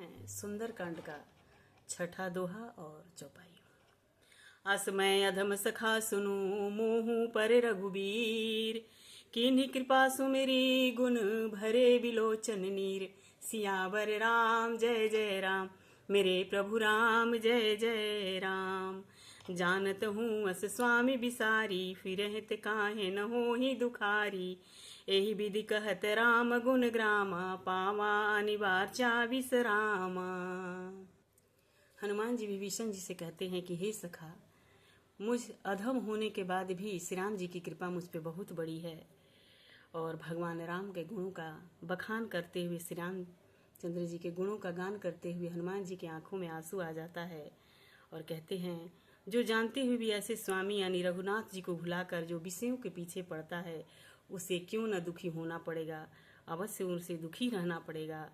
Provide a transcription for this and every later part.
हैं सुंदरकांड का छठा दोहा और चौपाई। असमय अधम सखा सुनु मोहू पर रघुबीर, किन्हीं कृपा सुमेरी गुण भरे बिलोचन नीर। सियावर राम जय जय राम, मेरे प्रभु राम जय जय राम। जानत हूँ अस स्वामी बिसारी, फिरहत काहे न होहि दुखारी। एहि विधि कहत राम गुण ग्रामा, पावा अनिवार्चा विश्रामा। हनुमान जी विभीषण जी से कहते हैं कि हे सखा, मुझ अधम होने के बाद भी श्री राम जी की कृपा मुझ पे बहुत बड़ी है। और भगवान राम के गुणों का बखान करते हुए, श्री राम चंद्र जी के गुणों का गान करते हुए हनुमान जी की आंखों में आंसू आ जाता है और कहते हैं, जो जानते हुए भी ऐसे स्वामी यानी रघुनाथ जी को भुलाकर जो विषयों के पीछे पड़ता है, उसे क्यों न दुखी होना पड़ेगा, अवश्य उनसे दुखी रहना पड़ेगा।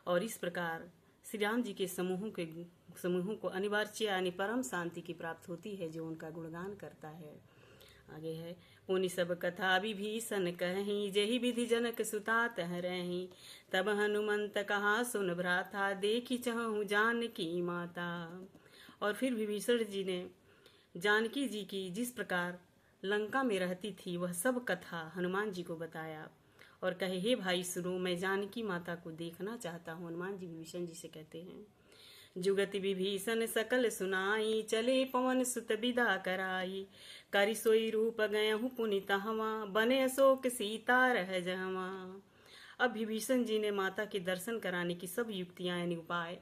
और इस प्रकार श्री राम जी के समूहों को अनिवार्य यानी परम शांति की प्राप्त होती है जो उनका गुणगान करता है। आगे है, पुनि सब कथा विभीषण कहीं, जेहि विधि जनक सुता तह रहीं। तब हनुमंत कहा सुन भ्राता, देखी चहु जानकी माता। और फिर विभीषण जी ने जानकी जी की जिस प्रकार लंका में रहती थी वह सब कथा हनुमान जी को बताया और कहे, हे भाई सुनो, मैं जानकी माता को देखना चाहता हूँ। हनुमान जी विभीषण जी से कहते हैं, जुगति विभीषण सकल सुनाई, चले पवन सुत विदा कराई। करि सोई रूप गयहु पुनि तहवा, बने अशोक सीता रह जहवा। अब विभीषण जी ने माता के दर्शन कराने की सब युक्तियां यानी उपाय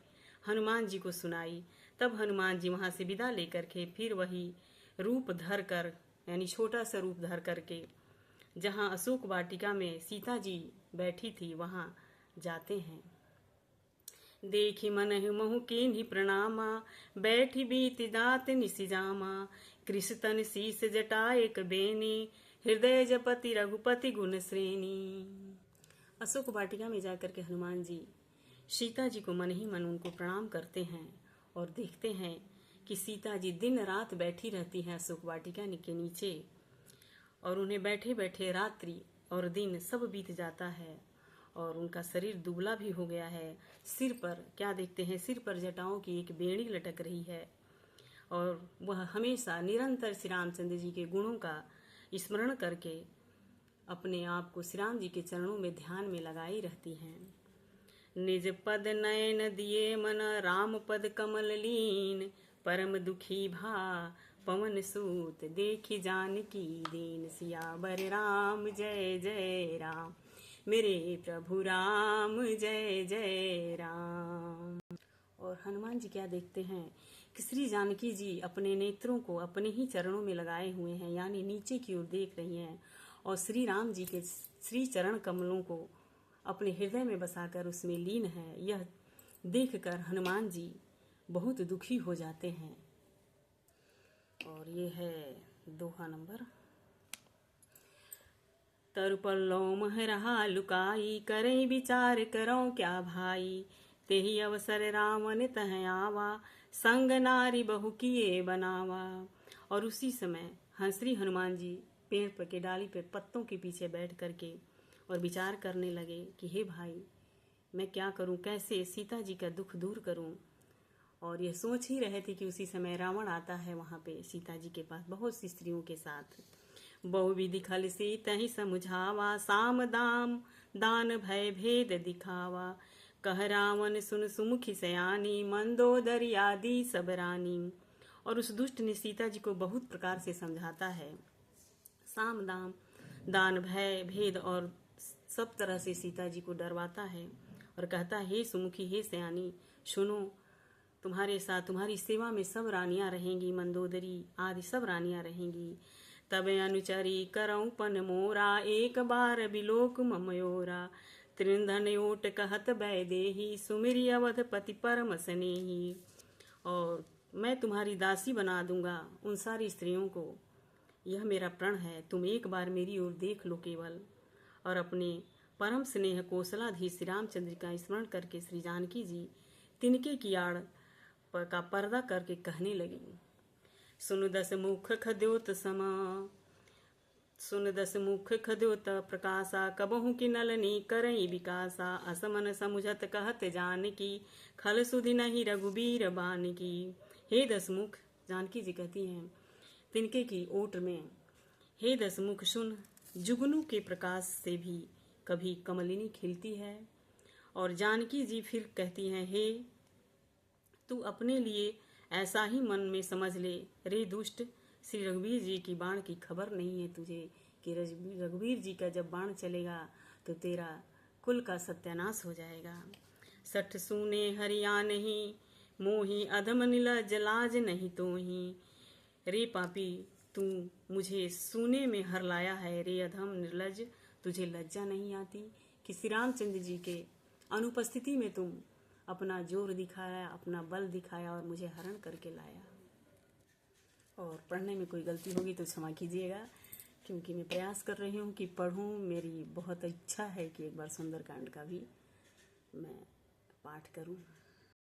हनुमान जी को सुनाई। तब हनुमान जी वहां से विदा लेकर के फिर वही रूप धर कर यानी छोटा सा रूप धर करके जहां अशोक वाटिका में सीता जी बैठी थी वहां जाते हैं। देखी मनहि महु कीन्ही प्रणामा, बैठी बीति दात निसिजामा। कृषतन शीस जटा एक बेनी, हृदय जपति रघुपति गुण श्रेणी। अशोक वाटिका में जाकर के हनुमान जी सीता जी को मन ही मन उनको प्रणाम करते हैं और देखते हैं कि सीता जी दिन रात बैठी रहती हैं अशोक वाटिका के नीचे और उन्हें बैठे बैठे रात्रि और दिन सब बीत जाता है और उनका शरीर दुबला भी हो गया है। सिर पर क्या देखते हैं, सिर पर जटाओं की एक बेड़ी लटक रही है और वह हमेशा निरंतर श्री रामचंद्र जी के गुणों का स्मरण करके अपने आप को श्री राम जी के चरणों में ध्यान में लगाई रहती हैं। निज पद नयन दिए मन, राम पद कमल लीन। परम दुखी भा पवन सूत, देखी जानकी दीन। सियावर राम जय जय राम, मेरे प्रभु राम जय जय राम। और हनुमान जी क्या देखते हैं कि श्री जानकी जी अपने नेत्रों को अपने ही चरणों में लगाए हुए हैं यानी नीचे की ओर देख रही हैं और श्री राम जी के श्री चरण कमलों को अपने हृदय में बसाकर उसमें लीन है। यह देखकर हनुमान जी बहुत दुखी हो जाते हैं। और ये है दोहा नंबर। तरुपल्लो मह रहा लुकाई, करई विचार करो क्या भाई। तेहि अवसर रावण तह आवा, संग नारी बहु किए बनावा। और उसी समय श्री हनुमान जी पेड़ पर के डाली पे पत्तों के पीछे बैठ करके और विचार करने लगे कि हे भाई, मैं क्या करूं, कैसे सीता जी का दुख दूर करूं। और ये सोच ही रहे थे कि उसी समय रावण आता है वहां पे सीता जी के पास बहुत सी स्त्रियों के साथ। बहुविधि खल से तहि समुझावा, साम दाम दान भय भेद दिखावा। कह रावण सुन सुमुखी सयानी, मंदोदरी आदि सब रानी। और उस दुष्ट ने सीता जी को बहुत प्रकार से समझाता है, साम दाम दान भय भेद और सब तरह से सीता जी को डरवाता है और कहता है, हे सुमुखी, हे सयानी, सुनो, तुम्हारे साथ तुम्हारी सेवा में सब रानियां रहेंगी, मंदोदरी आदि सब रानियां रहेंगी। तब अनुचरी करऊं पन मोरा, एक बार बिलोक ममयोरा। त्रिंधन ओट कहत बैदेही, सुमिरी अवधपति परम स्नेही। और मैं तुम्हारी दासी बना दूंगा उन सारी स्त्रियों को, यह मेरा प्रण है, तुम एक बार मेरी ओर देख लो केवल। और अपने परम स्नेह कोसलाधीश श्री रामचंद्र का स्मरण करके श्री जानकी जी तिनके की आड़ का पर्दा करके कहने लगी, सुनु दस मुख खद्योत समा। सुन दस मुख खद्योत प्रकाशा, कबहू की नलनी करई विकासा, असमन समुझत कहत जान की, खल सुधि नहीं रघुबीर बान की। हे दस मुख, जानकी जी कहती हैं तिनके की ओट में, हे दस मुख सुन, जुगनू के प्रकाश से भी कभी कमलिनी खिलती है। और जानकी जी फिर कहती हैं, हे तू अपने लिए ऐसा ही मन में समझ ले, रे दुष्ट, श्री रघुवीर जी की बाण की खबर नहीं है तुझे कि रघुवीर जी का जब बाण चलेगा तो तेरा कुल का सत्यानाश हो जाएगा। सठ सूने हरिया नहीं, मोही अधम नीलज लाज नहीं तो ही। रे पापी, तू मुझे सूने में हर लाया है, रे अधम निर्लज, तुझे लज्जा नहीं आती कि श्री रामचंद्र जी के अनुपस्थिति में तुम अपना जोर दिखाया, अपना बल दिखाया और मुझे हरण करके लाया। और पढ़ने में कोई गलती होगी तो क्षमा कीजिएगा, क्योंकि मैं प्रयास कर रही हूँ कि पढ़ूँ। मेरी बहुत इच्छा है कि एक बार सुंदरकांड का भी मैं पाठ करूँ।